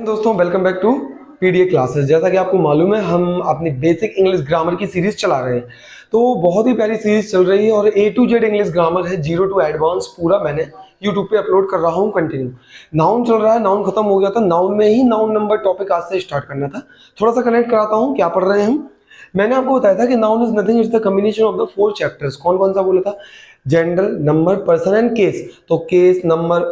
दोस्तों welcome back to PDA classes. जैसा कि आपको मालूम है हम अपनी बेसिक इंग्लिश ग्रामर की सीरीज चला रहे हैं, तो बहुत ही प्यारी सीरीज चल रही है और ए टू जेड इंग्लिश ग्रामर है, जीरो टू एडवांस पूरा मैंने यूट्यूब पे अपलोड कर रहा हूँ कंटिन्यू। नाउन चल रहा है, नाउन खत्म हो गया था, नाउन में ही नाउन नंबर टॉपिक आज से स्टार्ट करना था। थोड़ा सा कनेक्ट कराता हूँ क्या पढ़ रहे हैं हम। मैंने आपको बताया था कि noun is nothing, it's the combination of the four chapters. कौन कौन सा बोला था? Gender, number, person and case. तो केस, नंबर,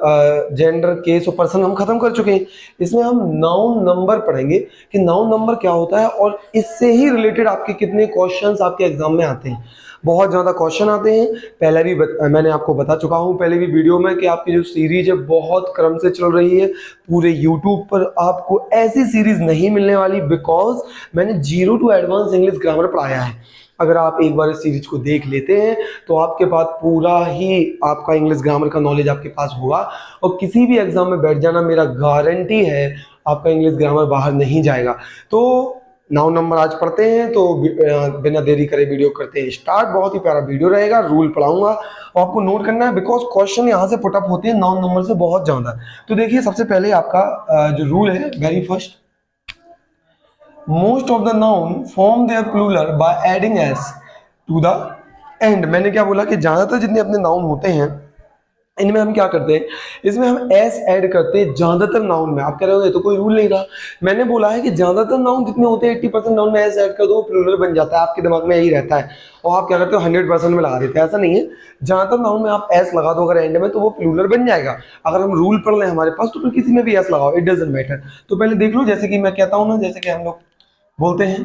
जेंडर, केस और पर्सन हम खत्म कर चुके हैं। इसमें हम नाउन नंबर पढ़ेंगे कि नाउन नंबर क्या होता है और इससे ही रिलेटेड आपके कितने क्वेश्चंस आपके एग्जाम में आते हैं। बहुत ज़्यादा क्वेश्चन आते हैं। पहले भी मैंने आपको बता चुका हूँ पहले भी वीडियो में कि आपकी जो सीरीज है बहुत क्रम से चल रही है। पूरे यूट्यूब पर आपको ऐसी सीरीज नहीं मिलने वाली, बिकॉज मैंने zero to advance English grammar पढ़ाया है। अगर आप एक बार इस सीरीज को देख लेते हैं तो आपके पास पूरा ही आपका इंग्लिश ग्रामर का नॉलेज आपके पास होगा और किसी भी एग्जाम में बैठ जाना मेरा गारंटी है, आपका इंग्लिश ग्रामर बाहर नहीं जाएगा। तो नाउन नंबर आज पढ़ते हैं, तो बिना देरी करे वीडियो करते हैं स्टार्ट। बहुत ही प्यारा वीडियो रहेगा, रूल पढ़ाऊंगा और आपको नोट करना है, बिकॉज क्वेश्चन यहाँ से पुटअप होते हैं नाउन नंबर से बहुत ज्यादा। तो देखिए सबसे पहले आपका जो रूल है, very first, most of the noun form their plural by adding s to the end। मैंने क्या बोला कि ज्यादातर जितने अपने नाउन होते हैं इनमें हम क्या करते हैं, इसमें हम एस ऐड करते हैं ज्यादातर नाउन में। आप कह रहे हो तो कोई रूल नहीं रहा। मैंने बोला है कि ज्यादातर नाउन जितने होते हैं 80% नाउन में एस ऐड कर दो, प्लूरल बन जाता है। आपके दिमाग में यही रहता है और आप क्या करते हो 100% में लगा देते हैं। ऐसा नहीं है, ज्यादातर नाउन में आप एस लगा दो अगर एंड में तो वो प्लूरल बन जाएगा। अगर हम रूल पढ़ लें हमारे पास तो फिर किसी में भी एस लगाओ, इट डजंट मैटर। तो पहले देख लो, जैसे कि मैं कहता हूँ ना, जैसे कि हम लोग बोलते हैं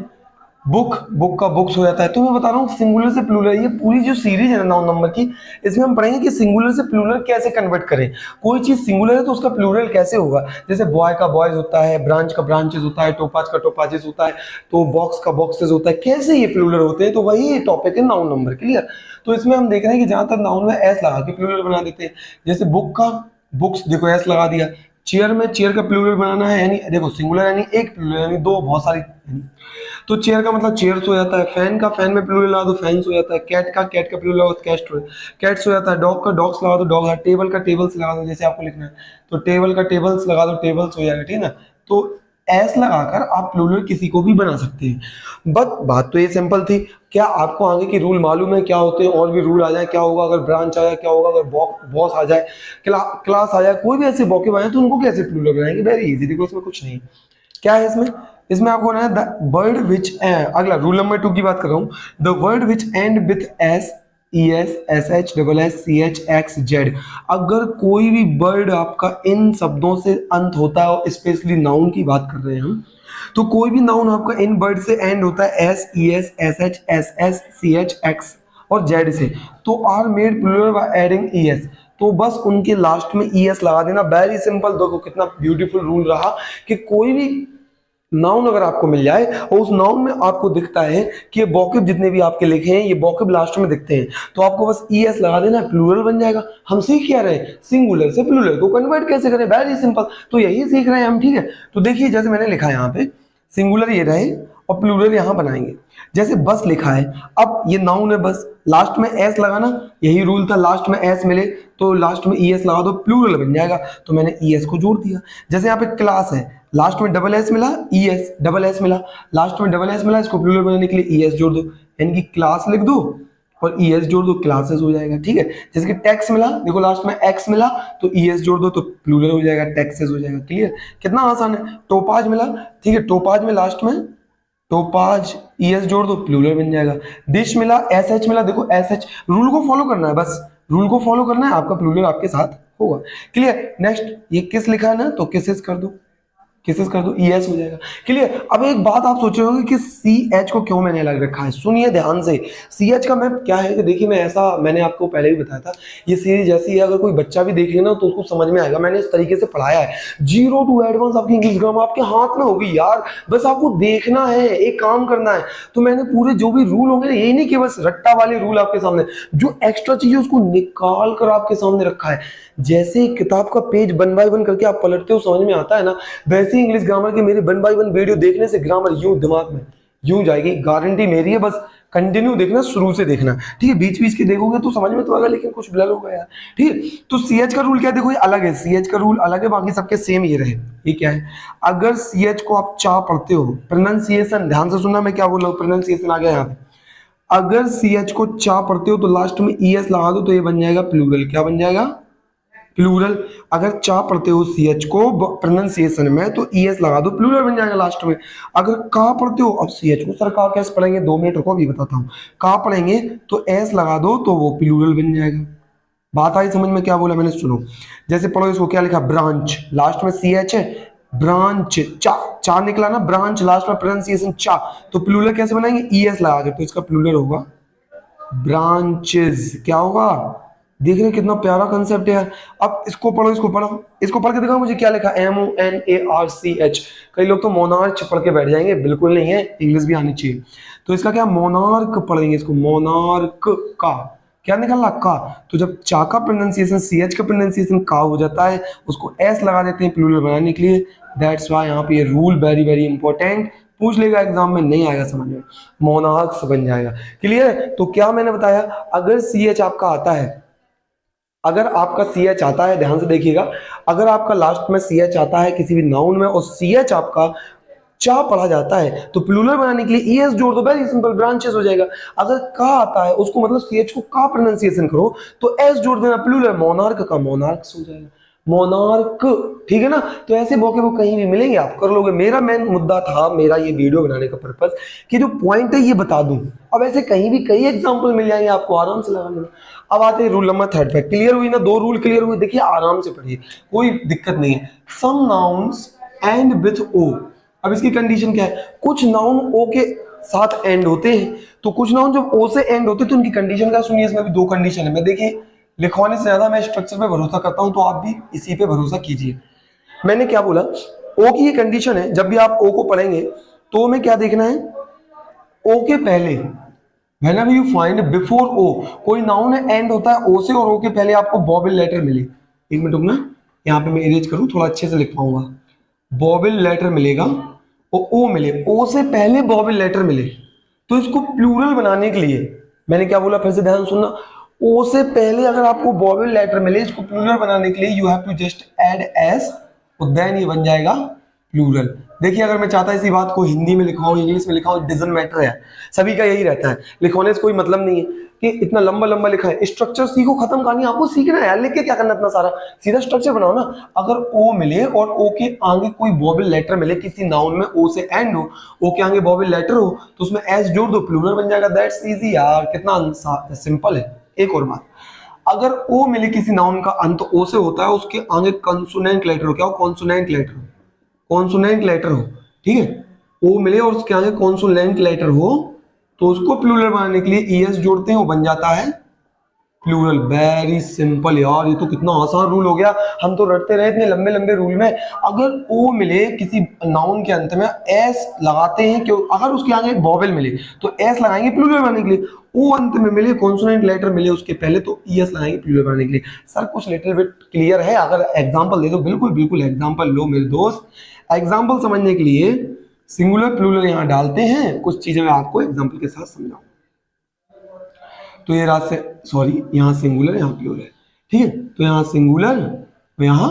बुक, बुक का बुक्स हो जाता है। तो मैं बता रहा हूँ सिंगुलर से प्लूरल, ये पूरी जो सीरीज है ना नाउन नंबर की, इसमें हम पढ़ेंगे कि सिंगुलर से प्लूरल कैसे कन्वर्ट करें। कोई चीज सिंगुलर है तो उसका प्लूरल कैसे होगा। जैसे बॉय का बॉयज होता है, ब्रांच का ब्रांचेस होता है, टोपाज का टोपाजेस होता है, तो बॉक्स का बॉक्सेस होता है, कैसे ये प्लूरल होते हैं। तो वही टॉपिक है नाउन नंबर, क्लियर। तो इसमें हम देख रहे हैं कि जहां तक नाउन में एस लगा के प्लूरल बना देते हैं। जैसे बुक का बुक्स, देखो एस लगा दिया। चेयर में चेयर का प्लूरल बनाना है, यानी देखो सिंगुलर यानी एक प्लूरल यानी दो, बहुत सारी, तो चेयर का मतलब चेयर्स हो जाता है। फैन का फैन में प्लूरल लगा दो फैंस हो जाता है। कैट का कैट का प्लूरल लगा दो कैट्स हो जाता है। डॉग का डॉग्स लगा दो डॉग। टेबल का टेबल्स लगा दो, जैसे आपको लिखना है तो टेबल का टेबल्स लगा दो टेबल्स हो जाएगा, ठीक है ना। तो एस लगाकर आप प्लूरल किसी को भी बना सकते हैं। बट बात तो ये सिंपल थी। क्या आपको आगे की रूल मालूम है क्या होते हैं? और भी रूल आ जाए क्या होगा, अगर ब्रांच आ जाए क्या होगा, अगर बॉस आ जाए, क्लास आ जाए, कोई भी ऐसे बॉके आए तो उनको कैसे प्लूरल बनाएंगे? वेरी इजी, देखो इसमें कुछ नहीं क्या है इसमें। इसमें आपको ना द वर्ड विच, अगला रूल नंबर 2 की बात कर रहा हूं, the word which end with S, E S, S H, double S, C H, X, Z. अगर कोई भी वर्ड आपका इन शब्दों से अंत होता है, स्पेशली नाउन की बात कर रहे हैं हम, तो कोई भी नाउन आपका इन वर्ड से एंड होता है, S, E S, S H, S S, C H, X और जेड से, तो are made plural by adding E S. तो बस उनके लास्ट में ई एस लगा देना, वेरी सिंपल। देखो कितना ब्यूटीफुल रूल रहा कि कोई भी नाउन अगर आपको मिल जाए और उस नाउन में आपको दिखता है कि ये बॉकेब जितने भी आपके लिखे हैं ये बॉकेब लास्ट में दिखते हैं, तो आपको बस ई एस लगा देना, प्लूरल बन जाएगा। हम सीख क्या रहे हैं? सिंगुलर से प्लूरल को कन्वर्ट कैसे करें, वेरी सिंपल। तो यही सीख रहे हैं हम, ठीक है। तो देखिए जैसे मैंने लिखा है यहाँ पे सिंगुलर ये रहे और प्लूरल यहाँ बनाएंगे। जैसे बस लिखा है, अब ये नाउन है बस, लास्ट में एस लगाना, यही रूल था, लास्ट में एस मिले तो लास्ट में ई एस लगा दो, प्लूरल बन जाएगा। तो मैंने ई एस को जोड़ दिया। जैसे यहाँ पे क्लास है, लास्ट में डबल एस मिला, ई एस, डबल एस मिला, लास्ट में डबल एस मिला, इसको प्लूरल बनाने के लिए ई एस जोड़ दो, यानी कि क्लास लिख दो और ई एस जोड़ दो, क्लासेस हो जाएगा, ठीक है। जैसे कि टैक्स मिला, देखो लास्ट में एक्स मिला तो ई एस जोड़ दो तो प्लूरल हो जाएगा, टैक्सेस हो जाएगा, क्लियर। कितना आसान है। टोपाज मिला, ठीक है, टोपाज में लास्ट में टोपाज, ई एस जोड़ दो, प्लूरल बन जाएगा। डिश मिला, एस एच मिला, देखो एस एच, रूल को फॉलो करना है, बस रूल को फॉलो करना है, आपका प्लूरल आपके साथ होगा, क्लियर। नेक्स्ट ये किस लिखा है ना, तो किसेस कर दो, किसेस कर दो, ई एस हो जाएगा, क्लियर। अब एक बात आप सोच रहे होंगे कि सी एच को क्यों मैंने अलग रखा है, सुनिए ध्यान से। सी एच का मैप क्या है कि देखिए, मैंने आपको पहले भी बताया था, ये सीरीज जैसी है, अगर कोई बच्चा भी देखेगा ना तो उसको समझ में आएगा। मैंने इस तरीके से पढ़ाया है, जीरो टू एडवांस आपकी इंग्लिश ग्रामर आपके हाथ में होगी यार, बस आपको देखना है, एक काम करना है। तो मैंने पूरे जो भी रूल होंगे, यही नहीं कि बस रट्टा वाले रूल आपके सामने, जो एक्स्ट्रा चीजें उसको निकाल कर आपके सामने रखा है। जैसे किताब का पेज 1 बाय 1 करके आप पलटते हो, समझ में आता है ना, वैसे इंग्लिश ग्रामर के मेरे 1 बाय 1 वीडियो देखने से ग्रामर यूं दिमाग में यूं जाएगी, गारंटी मेरी है। बस कंटिन्यू देखना, शुरू से देखना, ठीक है। बीच बीच के देखोगे तो समझ में तो आएगा, लेकिन कुछ ब्लर होगा यार, ठीक है। तो सी एच का रूल क्या है, देखो ये अलग है, सी एच का रूल अलग है, बाकी सबके सेम ये रहे। ये क्या है, अगर सी एच को आप चा पढ़ते हो, प्रोनाउंसिएशन ध्यान से सुनना मैं क्या बोल रहा हूँ, प्रोनाउंसिएशन आ गया यहाँ पे। अगर सी एच को चा पढ़ते हो तो लास्ट में ई एस लगा दो तो ये बन जाएगा प्लूरल। क्या बन जाएगा, प्लूरल। अगर चा पढ़ते हो सी एच को प्रोनाउंसिएशन में तो ई एस लगा दो, प्लूरल बन जाएगा लास्ट में। अगर का पढ़ते हो, अब सी एच को सर का कैसे पढ़ेंगे, 2 मिनट रुको अभी बताता हूँ। का पढ़ेंगे तो एस लगा दो तो वो प्लूरल बन जाएगा। बात आई समझ में, क्या बोला मैंने, सुनो। जैसे पढ़ो इसको, क्या लिखा, ब्रांच, लास्ट में सी एच है, ब्रांच, चा, चा निकला ना, ब्रांच, लास्ट में प्रोनाउंसिएशन चा, तो प्लूरल कैसे बनाएंगे, ई एस लगा के, तो इसका प्लूरल होगा ब्रांचेस। क्या होगा, देख रहे हैं कितना प्यारा कंसेप्ट है यार। अब इसको पढ़ो, इसको पढ़ो, इसको पढ़ के दिखाओ मुझे क्या लिखा, MONARCH। कई लोग तो मोनार्च पढ़ के बैठ जाएंगे, बिल्कुल नहीं है, इंग्लिश भी आनी चाहिए। तो इसका क्या, मोनार्क पढ़ेंगे इसको, मोनार्क का क्या निकलना, का। तो जब चा का प्रोनाउंसिएशन सी एच का प्रोनाउंसिएशन का हो जाता है, उसको एस लगा देते हैं प्लूरल बनाने के लिए। दैट्स वाई यहाँ पे ये रूल वेरी वेरी इंपॉर्टेंट, पूछ लेगा एग्जाम में, नहीं आएगा समझ में, मोनार्क्स बन जाएगा। क्लियर है। तो क्या मैंने बताया, अगर सी एच आपका आता है, अगर आपका सी एच आता है, ध्यान से देखिएगा, अगर आपका लास्ट में सी एच आता है किसी भी नाउन में और सी एच आपका चा पढ़ा जाता है तो प्लूरल बनाने के लिए ई एस जोड़ दो, वेरी सिंपल, ब्रांचेस हो जाएगा। अगर का आता है उसको मतलब सी एच को का प्रोनाउंसिएशन करो तो एस जोड़ देना, प्लूरल, मोनार्क का मोनार्क्स हो जाएगा, मोनार्क, ठीक है ना। तो ऐसे मौके वो कहीं भी मिलेंगे, आप कर लोगे। मेरा मेन मुद्दा था, मेरा ये वीडियो बनाने का पर्पस, कि जो पॉइंट है ये बता दूं। अब ऐसे कहीं भी कई एग्जांपल मिल जाएंगे आपको, आराम से लगा लेना। अब आते हैं रूल नंबर 3 पे। क्लियर हुई ना, 2 रूल क्लियर हुए, देखिए आराम से पढ़िए, कोई दिक्कत नहीं है। Some nouns end with O. अब इसकी कंडीशन क्या है, कुछ नाउन ओ के साथ एंड होते हैं, तो कुछ नाउन जब ओ से एंड होते हैं तो उनकी कंडीशन क्या, सुनिए, इसमें भी 2 कंडीशन है। मैं देखिए लिखवाने से ज्यादा मैं स्ट्रक्चर पे भरोसा करता हूं, तो आप भी इसी पे भरोसा कीजिए। मैंने क्या बोला, ओ की ये कंडीशन है, जब भी आप ओ को पढ़ेंगे तो में क्या देखना है, ओ के पहले, whenever you find before o, कोई नाउन है एंड होता है ओ से, और ओ के पहले आपको वोवेल लेटर मिले। एक मिनट रुकना, यहाँ पे मैं इरेज करूं, थोड़ा अच्छे से लिख पाऊंगा। वोवेल लेटर मिलेगा और ओ मिले, ओ से पहले वोवेल लेटर मिले, तो इसको प्लूरल बनाने के लिए मैंने क्या बोला, फिर से ध्यान सुनना। ओ से पहले अगर आपको वोवेल लेटर मिले, इसको प्लूरल बनाने के लिए you have to just add S, और देन ये बन जाएगा प्लूरल। देखिए अगर मैं चाहता इसी बात को हिंदी में लिखाऊं, इंग्लिश में लिखाऊं, डजंट मैटर है, सभी का यही रहता है, लिखवाने से कोई मतलब नहीं है कि इतना लंबा लंबा लिखा है। स्ट्रक्चर सीखो, खत्म कहानी, आपको सीखना है यार, लिख के क्या करना इतना सारा, सीधा स्ट्रक्चर बनाओ ना। अगर ओ मिले और ओ के आगे कोई वोवेल लेटर मिले, किसी नाउन में ओ से एंड हो, ओ के आगे वोवेल लेटर हो, तो उसमें एस जोड़ दो, प्लूरल बन जाएगा। दैट्स इजी यार, कितना सिंपल है। एक और बात, अगर ओ मिले किसी नाउन का अंत ओ से होता है, उसके आगे कंसोनेंट लेटर हो, क्या हो, कॉन्सोनेंट लेटर हो, कॉन्सोनेंट लेटर हो, ठीक है, ओ मिले और उसके आगे कॉन्सोनेंट लेटर हो, तो उसको प्लूरल बनाने के लिए ई एस जोड़ते हैं, वो बन जाता है प्लूरल। वेरी सिंपल यार, ये तो कितना आसान रूल हो गया, हम तो रटते रहे इतने लंबे लंबे रूल में। अगर ओ मिले किसी नाउन के अंत में, एस लगाते हैं, क्यों, अगर उसके आगे एक वोवेल मिले तो एस लगाएंगे प्लूरल बनाने के लिए, ओ अंत में मिले, कॉन्सोनेंट लेटर मिले उसके पहले, तो ई एस लगाएंगे प्लूरल बनाने के लिए। सर कुछ लिटिल बिट क्लियर है, अगर एग्जांपल दे दो, बिल्कुल बिल्कुल एग्जांपल लो मेरे दोस्त। एग्जांपल समझने के लिए सिंगुलर प्लूरल यहाँ डालते हैं, कुछ चीजें मैं आपको एग्जांपल के साथ समझाऊंगा। तो ये रात से, सॉरी, यहाँ सिंगुलर यहाँ प्लूरल, ठीक है, तो यहाँ सिंगुलर तो यहाँ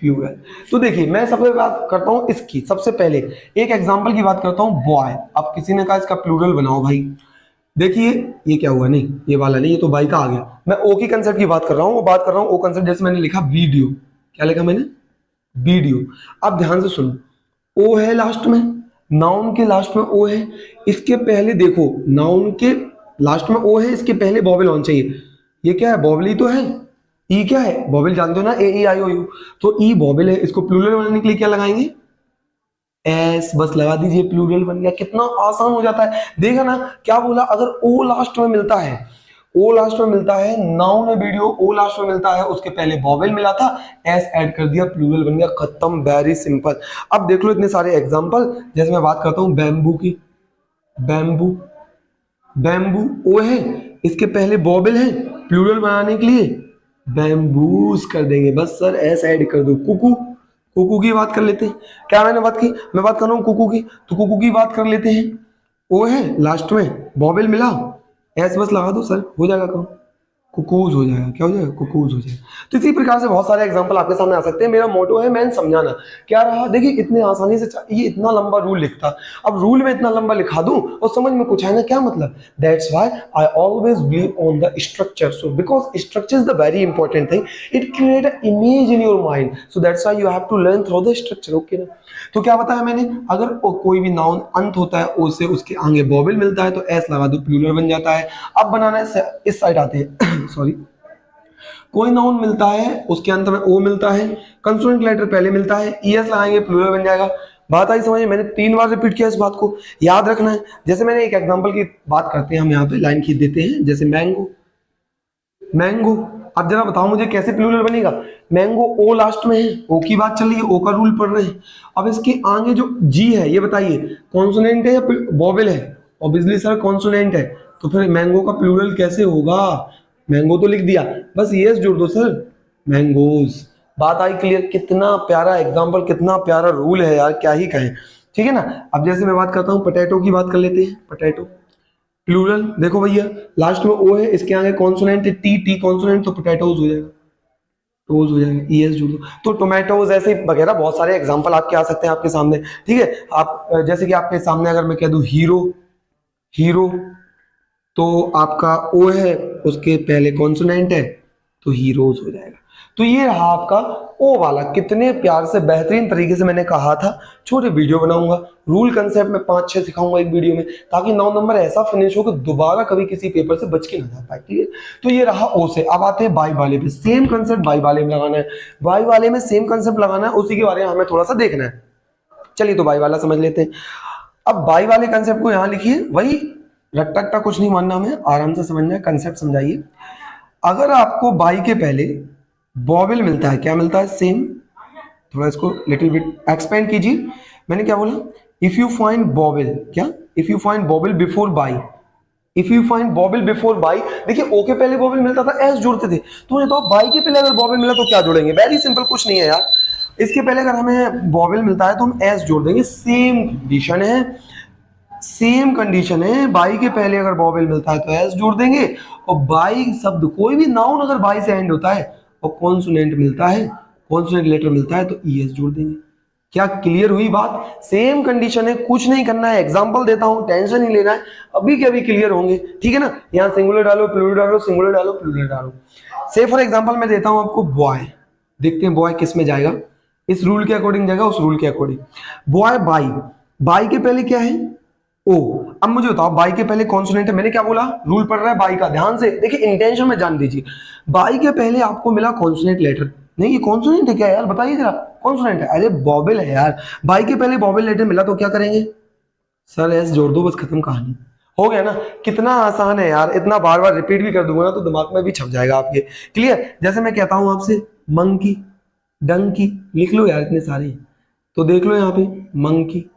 प्लूरल। तो देखिए मैं सबसे बात करता हूँ इसकी, सबसे पहले एक एग्जांपल की बात करता हूँ, बॉय। अब किसी ने कहा इसका प्लूरल बनाओ भाई, देखिए ये क्या हुआ, नहीं ये वाला नहीं, ये तो बाई का आ गया। मैं ओ की कंसेप्ट की बात कर रहा हूँ, वो बात कर रहा हूँ ओ कंसेप्ट, जैसे मैंने लिखा वीडियो, क्या लिखा मैंने, वीडियो। अब ध्यान से सुनो, ओ है लास्ट में, नाउन के लास्ट में ओ है, इसके पहले देखो, नाउन के लास्ट में ओ है, इसके पहले वोवेल होना चाहिए। ये क्या है, वोवेल ही तो है। ई क्या है, वोवेल जानते हो ना, ए ई आई ओ यू, तो ई वोवेल है, इसको प्लूरल बनाने के लिए क्या लगाएंगे, एस, बस लगा दीजिए, प्लूरल बन गया। कितना आसान हो जाता है, देखा ना क्या बोला, अगर ओ लास्ट में मिलता है, ओ लास्ट में मिलता है, नाउन में वीडियो, ओ लास्ट में मिलता है, उसके पहले वोवेल मिला था, एस ऐड कर दिया, प्लूरल बन गया, खत्म, वेरी सिंपल। अब देख लो इतने सारे एग्जांपल, जैसे मैं बात करता हूं बैम्बू की, बैम्बू, बैम्बू ओ है, इसके पहले वोवेल है, प्लूरल बनाने के लिए बैम्बूस कर देंगे, बस सर एस ऐड कर दो। कुकू, कुकू की बात कर लेते हैं, क्या मैंने बात की, मैं बात कर रहा हूँ कुकू की, तो कुकू की बात कर लेते हैं। ओ है लास्ट में, बॉबल मिला, एस बस लगा दो सर, हो जाएगा काम, कुकूज हो जाएगा। क्या हो जाएगा? कुकूज हो जाएगा। तो इसी प्रकार से बहुत सारे एग्जांपल आपके सामने आ सकते हैं। मेरा मोटो है मैन समझाना। क्या रहा, देखिए इतने आसानी से ये इतना लंबा रूल लिखता, अब रूल में इतना लंबा लिखा दूं और समझ में कुछ है ना, क्या मतलब? That's why I always believe on the structure. So because structure is the very important thing, it create a image in your mind, so that's why you have to learn through the structure. Okay ना? तो क्या बताया मैंने, अगर कोई भी noun अंत होता है ओ से, उसके आगे वोवेल मिलता है तो एस लगा दो, प्लूरल बन जाता है। अब बनाना है, इस साइड आते हैं सॉरी, कोई नाउन मिलता है उसके अंत में ओ मिलता है, कंसोनेंट लेटर पहले मिलता है, ईएस लगाएंगे, प्लूरल बन जाएगा। बात आई समझ में? मैंने 3 बार रिपीट किया, इस बात को याद रखना है। जैसे मैंने एक एग्जांपल की बात करते हैं, हम यहाँ पे लाइन खींच देते हैं, जैसे मैंगो, मैंगो। अब जरा बताओ मुझे कैसे प्लूरल बनेगा? मैंगो ओ लास्ट में है, ओ की बात चल रही है, ओ का रूल पढ़ रहे हैं। अब इसके आगे जो जी है, ये बताइए कॉन्सोनेंट है या वोवेल है? ऑब्वियसली सर कॉन्सोनेंट है, तो फिर मैंगो का प्लूरल कैसे होगा? मैंगो तो लिख दिया, बस यस जोड़ दो सर, मैंगोज। बात आई क्लियर? कितना प्यारा एग्जाम्पल, कितना प्यारा रूल है यार, क्या ही कहें। ठीक है ना? अब जैसे मैं बात करता हूँ, पोटैटो की बात कर लेते हैं। पोटैटो प्लूरल देखो भैया, लास्ट में ओ है, इसके आगे कॉन्सोनेंट है टी, टी कॉन्सोनेंट, तो पोटैटोज हो जाएगा, टोज हो जाएगा, ईएस जोड़ दो। तो टोमेटोज ऐसे वगैरह बहुत सारे एग्जांपल आपके आ सकते हैं आपके सामने। ठीक है? आप जैसे कि आपके सामने अगर मैं कह दूं हीरो, हीरो, तो आपका ओ है, उसके पहले कॉन्सोनेंट है, तो हीरोज हो जाएगा। तो ये रहा आपका ओ वाला। कितने प्यार से बेहतरीन तरीके से मैंने कहा था, छोटे वीडियो बनाऊंगा, रूल कंसेप्ट में 5-6 सिखाऊंगा एक वीडियो में, ताकि 9 नंबर ऐसा फिनिश हो कि दोबारा कभी किसी पेपर से बच के ना जा पाए। ठीक है? तो ये रहा ओ से। अब आते हैं बाई वाले पे, सेम कंसेप्ट बाई वाले में लगाना है। बाई वाले में सेम कंसेप्ट लगाना है, उसी के बारे में हमें थोड़ा सा देखना है। चलिए तो बाई वाला समझ लेते हैं। अब बाई वाले कंसेप्ट को यहां लिखिए, वही रट्टा रट्टा कुछ नहीं मानना, हमें आराम से समझना है, कंसेप्ट समझाइए। अगर आपको बाई के पहले वोवेल मिलता है, क्या मिलता है? सेम। थोड़ा इसको लिटिल बिट एक्सपेंड कीजिए। मैंने क्या बोला? इफ यू फाइंड वोवेल, क्या? If you find vowel before by, if you find vowel before by, देखिए ओ के पहले वोवेल मिलता था, एस जोड़ते थे, तो मुझे तो बाई के पहले अगर वोवेल मिला तो क्या जोड़ेंगे? वेरी सिंपल, कुछ नहीं है यार। इसके पहले अगर हमें वोवेल मिलता है तो हम एस जोड़ देंगे। सेम कंडीशन है, सेम कंडीशन है, बाई के पहले अगर वोवेल मिलता है तो एस जोड़ देंगे, और बाई शब्द कोई भी नाउन अगर बाई से एंड होता है और कॉन्सोनेंट मिलता है, कॉन्सोनेंट लेटर मिलता है, तो ईएस जोड़ देंगे। क्या क्लियर हुई बात? सेम कंडीशन है, कुछ नहीं करना है। एग्जांपल देता हूं, टेंशन नहीं लेना है, अभी के अभी क्लियर होंगे। ठीक है ना? यहां सिंगुलर डालो, प्लूरल डालो, सिंगुलर डालो, प्लूरल डालो। से फॉर एग्जांपल मैं देता हूं आपको बॉय, देखते हैं बॉय किस में जाएगा, इस रूल के अकॉर्डिंग जाएगा, उस रूल के अकॉर्डिंग। बॉय बाई, बाई के पहले क्या है? ओ। अब मुझे बताओ, बाई के पहले कॉन्सोनेंट है, मैंने क्या बोला? रूल पढ़ रहा है बाई का, ध्यान से देखिए, इंटेंशन में जान दीजिए। बाई के पहले आपको मिला कॉन्सोनेंट लेटर, नहीं ये कॉन्सोनेंट है क्या यार, बताइए जरा। कॉन्सोनेंट है, अरे वोवेल है यार। बाई के पहले वोवेल लेटर मिला तो क्या करेंगे? सर एस जोड़ दो, बस खत्म कहानी, हो गया ना? कितना आसान है यार, इतना बार बार रिपीट भी कर दूंगा ना तो दिमाग में भी छप जाएगा आपके। क्लियर? जैसे मैं कहता हूं आपसे मंकी, डंकी, लिख लो यार, इतने सारे, तो देख लो यहाँ पे मंकी,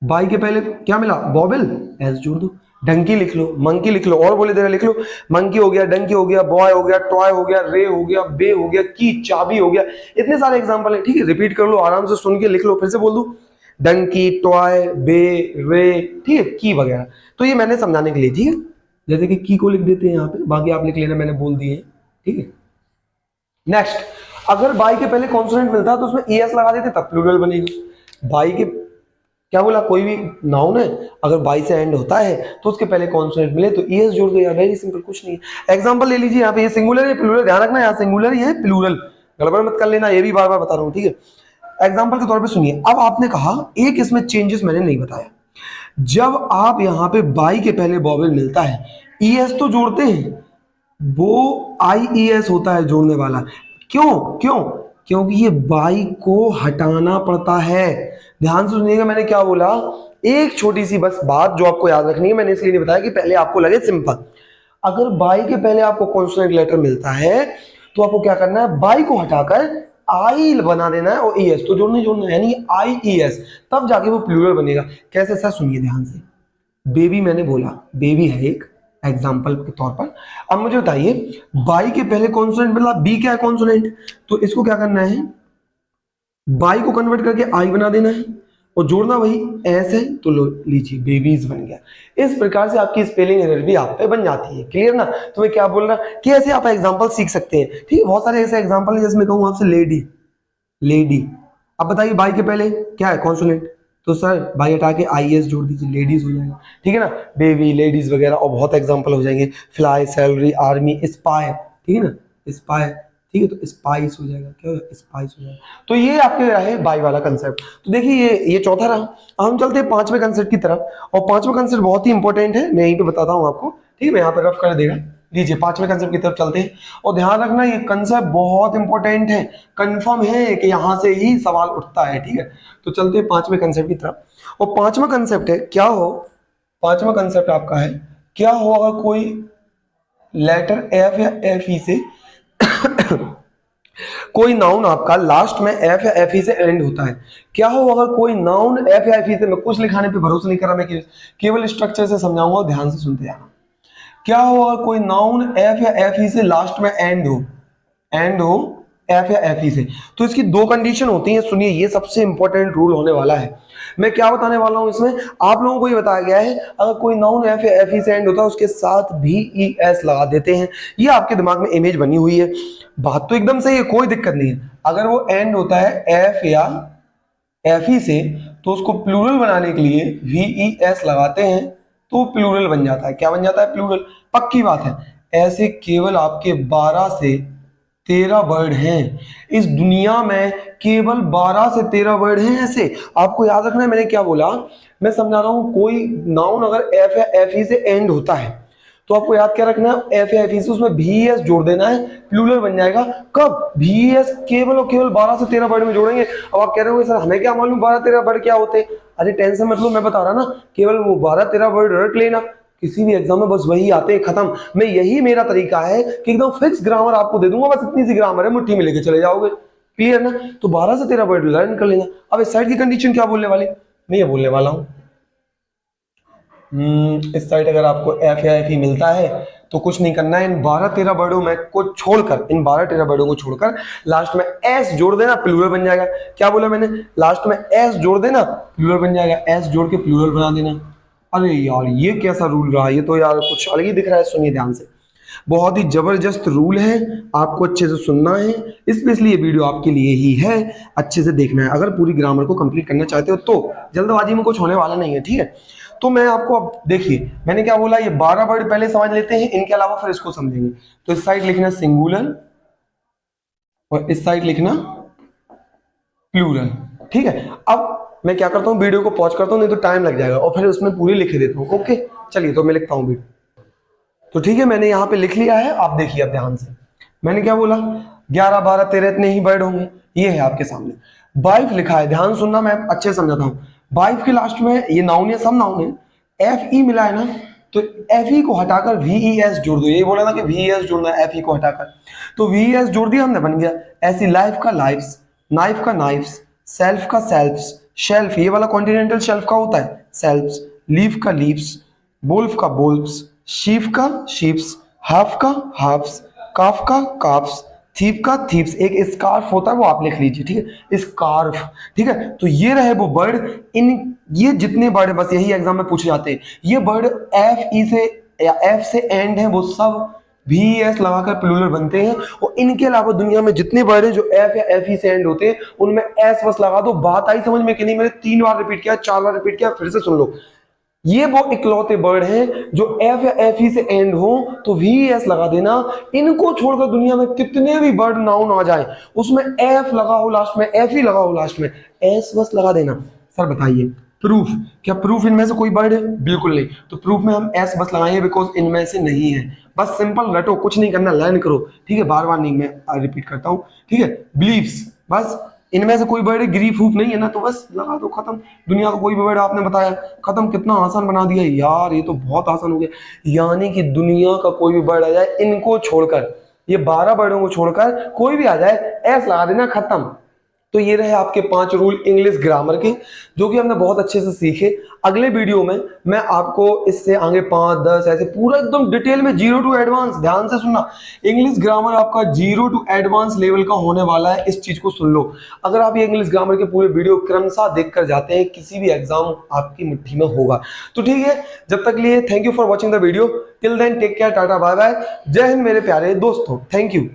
बाई के पहले क्या मिला? वोवेल, एस जोड़ दो। डंकी लिख लो, मंकी लिख लो, और बोले दे रहे लिख लो। मंकी हो गया, डंकी हो गया, बॉय हो गया, टॉय हो गया, रे हो गया, बे हो गया, की, चाबी हो गया। इतने सारे एग्जांपल है। ठीक है? रिपीट कर लो, आराम से सुन के लिख लो, फिर से बोल दो, डंकी, टॉय, बे, रे, ठीक है, की वगैरह। तो ये मैंने समझाने के लिए। ठीक है? जैसे कि की को लिख देते हैं यहाँ पे, बाकी आप लिख लेना, मैंने बोल दिए। ठीक है? नेक्स्ट, अगर बाई के पहले कॉन्सोनेंट मिलता है तो उसमें ईएस लगा देते, तब प्लूरल बनेगा। बाई के, क्या बोला, कोई भी नाउन है अगर बाई से एंड होता है तो उसके पहले कॉन्सोनेंट मिले तो ईएस जोड़ दो यार, वेरी सिंपल, कुछ नहीं है। एग्जांपल ले लीजिए, यहाँ पे ये सिंगुलर है प्लूरल, ध्यान रखना, यहाँ सिंगुलर ही है प्लूरल, गड़बड़ मत कर लेना, ये भी बार बार बता रहा हूँ। ठीक है? एग्जांपल के तौर पे सुनिए। अब आपने कहा एक इसमें चेंजेस मैंने नहीं बताया, जब आप यहाँ पे बाई के पहले वोवेल मिलता है, ईएस तो जोड़ते हैं, वो आईईएस होता है जोड़ने वाला। क्यों? क्यों? क्योंकि ये बाई को हटाना पड़ता है। ध्यान से सुनिएगा, मैंने क्या बोला, एक छोटी सी बस बात जो आपको याद रखनी है, मैंने इसलिए नहीं बताया कि पहले आपको लगे सिंपल। अगर बाई के पहले आपको कॉन्सोनेंट लेटर मिलता है तो आपको क्या करना है? बाई को हटाकर आई बना देना है और ईएस तो जोड़ना ही जोड़ना है, यानी आईईएस, तब जाके वो प्लूरल बनेगा। कैसे सर? सुनिए ध्यान से। बेबी मैंने बोला, बेबी है एक एग्जाम्पल के तौर पर। अब मुझे बताइए, बाई के पहले कॉन्सोनेंट मिला, बी क्या है? कॉन्सोनेंट। तो इसको क्या करना है? बाई को कन्वर्ट करके आई बना देना है, और जोड़ना वही एस है, तो लो लीजिए बेबीज बन गया। इस प्रकार से आपकी स्पेलिंग एरर भी आप पे बन जाती है। क्लियर ना? तो मैं क्या बोल रहा कि ऐसे आप एग्जांपल सीख सकते हैं। ठीक है, बहुत सारे ऐसे एग्जांपल है, जैसे मैं कहूँ आपसे लेडी, लेडी। अब बताइए बाई के पहले क्या है? कॉन्सोनेंट। तो सर बाई हटा के आई एस जोड़ दीजिए, लेडीज हो जाएगा। ठीक है ना? बेबी, लेडीज वगैरह और बहुत एग्जांपल हो जाएंगे। Fly, salary, army, spy. ठीक है ना? स्पाई। ठीक है, तो स्पाइस हो जाएगा। क्या होगा? स्पाइस हो जाएगा। तो ये आपके रहे बाई वाला कंसेप्ट। तो देखिए ये चौथा रहा। अब हम चलते हैं पांचवें कंसेप्ट की तरफ, और पांचवा कंसेप्ट बहुत ही इंपॉर्टेंट है, मैं यहीं पे बताता हूँ आपको। ठीक है, मैं यहाँ पे रफ कर देगा। लीजिए पांचवें कंसेप्ट की तरफ चलते हैं, और ध्यान रखना ये कंसेप्ट बहुत इंपॉर्टेंट है। कंफर्म है कि यहां से ही सवाल उठता है। ठीक है, तो चलते हैं पांचवें कंसेप्ट की तरफ। और पांचवा कंसेप्ट है क्या हो, पांचवा कंसेप्ट आपका है क्या हो अगर कोई लेटर एफ या एफ ई से कोई नाउन आपका लास्ट में एफ या एफ ई से एंड होता है। क्या हो अगर कोई नाउन एफ या एफ ई से, मैं कुछ लिखाने पे भरोसा नहीं कर रहा, मैं केवल स्ट्रक्चर से समझाऊंगा, ध्यान से सुनते जाना। क्या हो अगर कोई नाउन एफ या एफ ई से लास्ट में एंड हो, एंड हो एफ या एफ ई से, तो इसकी दो कंडीशन होती हैं। सुनिए, ये सबसे इंपॉर्टेंट रूल होने वाला है। मैं क्या बताने वाला हूं इसमें, आप लोगों को ये बताया गया है अगर कोई नाउन एफ या एफ ई से एंड होता है उसके साथ भी ई एस लगा देते हैं। ये आपके दिमाग में इमेज बनी हुई है, बात तो एकदम सही है, कोई दिक्कत नहीं है। अगर वो एंड होता है एफ या एफ ई से, तो उसको प्लूरल बनाने के लिए वी ई एस लगाते हैं, तो प्लूरल बन जाता है। क्या बन जाता है? प्लूरल। पक्की बात है। ऐसे केवल आपके 12 से 13 वर्ड हैं इस दुनिया में, केवल 12 से 13 वर्ड हैं ऐसे। आपको याद रखना है मैंने क्या बोला, मैं समझा रहा हूं। कोई नाउन अगर एफ या एफ ई से एंड होता है, तो आपको याद क्या रखना है, एफ या एफ ई से उसमें भी एस जोड़ देना है, प्लूरल बन जाएगा। कब? भी एस केवल और केवल 12 से 13 वर्ड में जोड़ेंगे। अब आप कह रहे हो सर हमें क्या मालूम 12-13 वर्ड क्या होते हैं? अरे टेंशन मत लो, मैं बता रहा ना, केवल वो 12-13 वर्ड रट लेना, किसी भी एग्जाम में बस वही आते हैं, खत्म। मैं यही मेरा तरीका है कि एकदम फिक्स ग्रामर आपको दे दूंगा, बस इतनी सी ग्रामर है, मुट्ठी में लेके चले जाओगे। क्लियर ना? तो 12 से 13 वर्ड लर्न कर लेना। अब इस साइड की कंडीशन क्या बोलने वाले, मैं ये बोलने वाला हूं, इस साइड अगर आपको एफ या एफ ई मिलता है तो कुछ नहीं करना है, इन 12-13 वर्डों में को छोड़कर, इन 12-13 वर्डों को छोड़कर लास्ट में एस जोड़ देना, प्लूरल बन जाएगा। क्या बोला मैंने? लास्ट में एस जोड़ देना, प्लूरल बन जाएगा। एस जोड़ के प्लूरल बना देना। अरे यार ये कैसा रूल रहा, ये तो यार कुछ अलग ही दिख रहा है। सुनिए ध्यान से, बहुत ही जबरदस्त रूल है, आपको अच्छे से सुनना है, स्पेशली ये वीडियो आपके लिए ही है, अच्छे से देखना है अगर पूरी ग्रामर को कंप्लीट करना चाहते हो तो। जल्दबाजी में कुछ होने वाला नहीं है। ठीक है, तो मैं आपको अब देखिए मैंने क्या बोला, ये 12 वर्ड पहले समझ लेते हैं, इनके अलावा फिर इसको समझेंगे। तो इस साइड लिखना सिंगुलर और इस साइड लिखना प्लूरल। ठीक है, अब मैं क्या करता हूँ, वीडियो को पॉज करता हूँ, नहीं तो टाइम लग जाएगा, और फिर उसमें पूरी लिख देता हूँ। ओके चलिए, तो मैं लिखता हूँ वीडियो। तो ठीक है, मैंने यहाँ पे लिख लिया है, आप देखिए अब ध्यान से। मैंने क्या बोला, 11, 12, 13 इतने ही वर्ड होंगे। ये है आपके सामने 22 लिखा है, ध्यान सुनना, मैं अच्छे से समझाता हूँ। 22 के लास्ट में ये नाउन है, सब नाउन है, एफ ई मिला है ना, तो एफ ई को हटाकर वी ई एस जोड़ दो। यही बोला ना कि वी ई एस जोड़ना है, एफ ई को हटाकर, तो वी ई एस जोड़ दिया हमने, बन गया। ऐसी लाइफ का लाइफ्स, नाइफ का नाइफ्स, सेल्फ का सेल्फ्स, शेल्फ ये वाला कॉन्टिनेंटल शेल्फ का होता है सेल्फ्स, लीफ का लीव्स, वुल्फ का वुल्फ्स, शीफ का शीप्स, हाफ का हाफ्स, काफ का काफ्स, थीप का थीप्स। एक स्कार्फ होता है वो आप लिख लीजिए। ठीक है, स्कार्फ। ठीक है, तो ये रहे वो वर्ड। इन ये जितने वर्ड बस यही एग्जाम में पूछे जाते हैं, ये वर्ड एफ ई से या एफ से एंड है, वो सब भी एस लगाकर प्लूरल बनते हैं। और इनके अलावा दुनिया में जितने वर्ड हैं जो एफ या एफ ई से एंड होते हैं उनमें एस बस लगा दो। बात आई समझ में कि नहीं? मैंने 3 बार रिपीट किया, 4 बार रिपीट किया, फिर से सुन लो। ये वो इकलौते वर्ड हैं जो एफ या एफ ई से एंड हो तो वी एस लगा देना। इनको छोड़कर दुनिया में कितने भी वर्ड नाउन आ जाए उसमें एफ लगा हो लास्ट में, एफ ई लगा हो लास्ट में, एस बस लगा देना। सर बताइए प्रूफ, क्या प्रूफ इनमें से कोई वर्ड है? बिल्कुल नहीं। तो प्रूफ में हम एस बस लगाएंगे बिकॉज इनमें से नहीं है। बस सिंपल रटो, कुछ नहीं करना, लर्न करो। ठीक है, बार बार नहीं, मैं रिपीट करता हूँ। ठीक है, बिलीव्स, बस इनमें से कोई वर्ड ग्रीफ हूफ नहीं है ना, तो बस लगा दो, खत्म। दुनिया का कोई भी वर्ड आपने बताया, खत्म। कितना आसान बना दिया यार, ये तो बहुत आसान हो गया। यानी कि दुनिया का कोई भी वर्ड आ जाए, इनको छोड़कर, ये 12 वर्डों को छोड़कर कोई भी आ जाए, एस लगा देना, खत्म। तो ये रहे आपके 5 रूल इंग्लिश ग्रामर के, जो कि हमने बहुत अच्छे से सीखे। अगले वीडियो में मैं आपको इससे आगे 5, 10 ऐसे पूरा एकदम डिटेल में 0 टू एडवांस, ध्यान से सुनना, इंग्लिश ग्रामर आपका 0 टू एडवांस लेवल का होने वाला है। इस चीज को सुन लो। अगर आप ये इंग्लिश ग्रामर के पूरे वीडियो क्रमशः देख कर जाते हैं, किसी भी एग्जाम आपकी मुट्ठी में होगा। तो ठीक है, जब तक लिए thank you for watching the video. Till then take care, tata bye bye, Jai Hind मेरे प्यारे दोस्तों, थैंक यू।